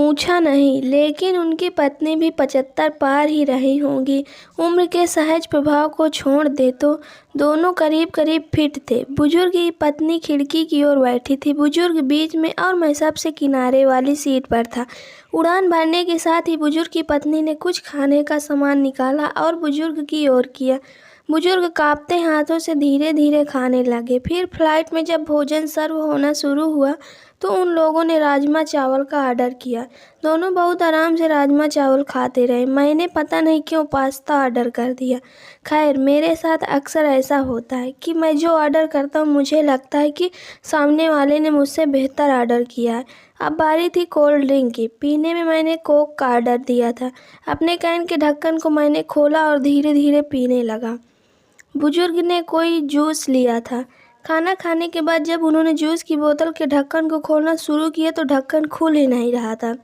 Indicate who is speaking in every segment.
Speaker 1: पूछा नहीं, लेकिन उनकी पत्नी भी 75 पार ही रही होंगी। उम्र के सहज प्रभाव को छोड़ दे तो दोनों करीब करीब फिट थे। बुजुर्ग की पत्नी खिड़की की ओर बैठी थी, बुजुर्ग बीच में और मैं सबसे किनारे वाली सीट पर था। उड़ान भरने के साथ ही बुजुर्ग की पत्नी ने कुछ खाने का सामान निकाला और बुजुर्ग की ओर किया। बुजुर्ग कांपते हाथों से धीरे धीरे खाने लगे। फिर फ्लाइट में जब भोजन सर्व होना शुरू हुआ तो उन लोगों ने राजमा चावल का ऑर्डर किया। दोनों बहुत आराम से राजमा चावल खाते रहे। मैंने पता नहीं क्यों पास्ता ऑर्डर कर दिया। खैर, मेरे साथ अक्सर ऐसा होता है कि मैं जो ऑर्डर करता हूँ मुझे लगता है कि सामने वाले ने मुझसे बेहतर ऑर्डर किया है। अब बारी थी कोल्ड ड्रिंक की। पीने में मैंने कोक का ऑर्डर दिया था। अपने कैन के ढक्कन को मैंने खोला और धीरे धीरे पीने लगा। बुजुर्ग ने कोई जूस लिया था। खाना खाने के बाद जब उन्होंने जूस की बोतल के ढक्कन को खोलना शुरू किया तो ढक्कन खुल ही नहीं रहा था।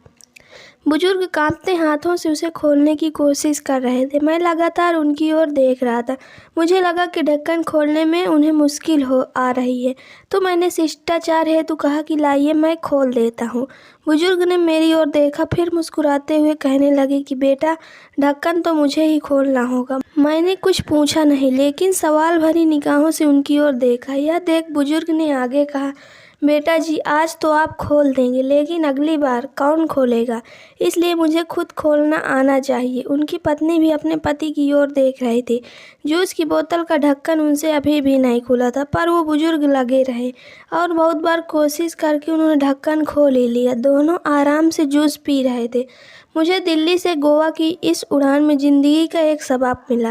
Speaker 1: बुजुर्ग कांपते हाथों से उसे खोलने की कोशिश कर रहे थे। मैं लगातार उनकी ओर देख रहा था। मुझे लगा कि ढक्कन खोलने में उन्हें मुश्किल हो आ रही है, तो मैंने शिष्टाचार हेतु कहा कि लाइए मैं खोल देता हूँ। बुजुर्ग ने मेरी ओर देखा, फिर मुस्कुराते हुए कहने लगे कि बेटा, ढक्कन तो मुझे ही खोलना होगा। मैंने कुछ पूछा नहीं, लेकिन सवाल भरी निगाहों से उनकी ओर देखा। यह देख बुजुर्ग ने आगे कहा, बेटा जी, आज तो आप खोल देंगे, लेकिन अगली बार कौन खोलेगा? इसलिए मुझे खुद खोलना आना चाहिए। उनकी पत्नी भी अपने पति की ओर देख रही थी। जूस की बोतल का ढक्कन उनसे अभी भी नहीं खुला था, पर वो बुजुर्ग लगे रहे और बहुत बार कोशिश करके उन्होंने ढक्कन खोल ही लिया। दोनों आराम से जूस पी रहे थे। मुझे दिल्ली से गोवा की इस उड़ान में ज़िंदगी का एक सबक मिला।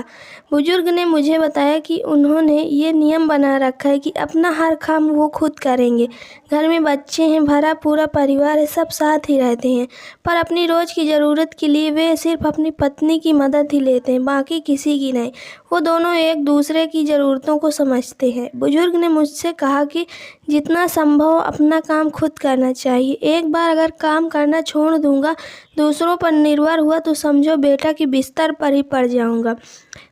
Speaker 1: बुजुर्ग ने मुझे बताया कि उन्होंने ये नियम बना रखा है कि अपना हर काम वो खुद करेंगे। घर में बच्चे हैं, भरा पूरा परिवार है, सब साथ ही रहते हैं, पर अपनी रोज़ की ज़रूरत के लिए वे सिर्फ अपनी पत्नी की मदद ही लेते हैं, बाकी किसी की नहीं। वो दोनों एक दूसरे की ज़रूरतों को समझते हैं। बुजुर्ग ने मुझसे कहा कि जितना संभव अपना काम खुद करना चाहिए। एक बार अगर काम करना छोड़ दूंगा, दूसरों पर निर्भर हुआ, तो समझो बेटा कि बिस्तर पर ही पड़ जाऊंगा।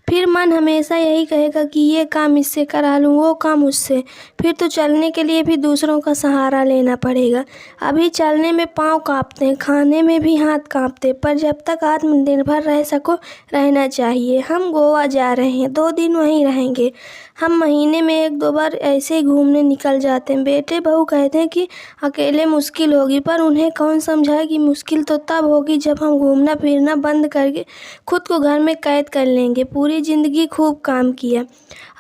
Speaker 1: फिर मन हमेशा यही कहेगा कि ये काम इससे करा लूँ, वो काम उससे। फिर तो चलने के लिए भी दूसरों का सहारा लेना पड़ेगा। अभी चलने में पाँव कांपते हैं, खाने में भी हाथ कांपते हैं, पर जब तक आत्मनिर्भर रह सको, रहना चाहिए। हम गोवा जा रहे हैं, 2 दिन वहीं रहेंगे। हम महीने में 1-2 बार ऐसे ही घूमने निकल जाते हैं। बेटे बहू कहते हैं कि अकेले मुश्किल होगी, पर उन्हें कौन समझाए कि मुश्किल तो तब होगी जब हम घूमना फिरना बंद करके खुद को घर में कैद कर लेंगे। पूरी ज़िंदगी खूब काम किया,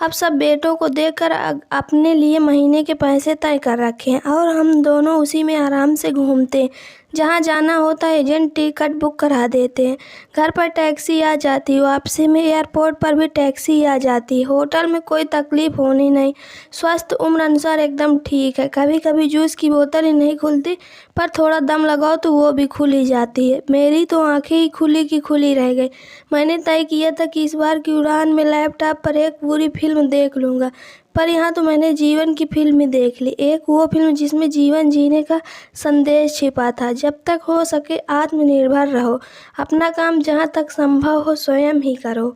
Speaker 1: अब सब बेटों को देकर अपने लिए महीने के पैसे तय कर रखे हैं और हम दोनों उसी में आराम से घूमते हैं। जहाँ जाना होता है एजेंट टिकट बुक करा देते हैं। घर पर टैक्सी आ जाती, वापसी में एयरपोर्ट पर भी टैक्सी आ जाती। होटल में कोई तकलीफ होनी नहीं। स्वास्थ्य उम्र अनुसार एकदम ठीक है। कभी कभी जूस की बोतल ही नहीं खुलती, पर थोड़ा दम लगाओ तो वो भी खुल ही जाती है। मेरी तो आंखें ही खुली की खुली रह गई। मैंने तय किया था कि इस बार की उड़ान में लैपटॉप पर एक पूरी फिल्म देख लूँगा, पर यहाँ तो मैंने जीवन की फिल्म ही देख ली। एक वो फिल्म जिसमें जीवन जीने का संदेश छिपा था। जब तक हो सके आत्मनिर्भर रहो, अपना काम जहाँ तक संभव हो स्वयं ही करो।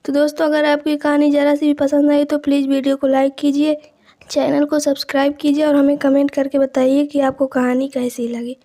Speaker 1: तो दोस्तों, अगर आपकी कहानी ज़रा सी भी पसंद आई तो प्लीज़ वीडियो को लाइक कीजिए, चैनल को सब्सक्राइब कीजिए और हमें कमेंट करके बताइए कि आपको कहानी कैसी लगी।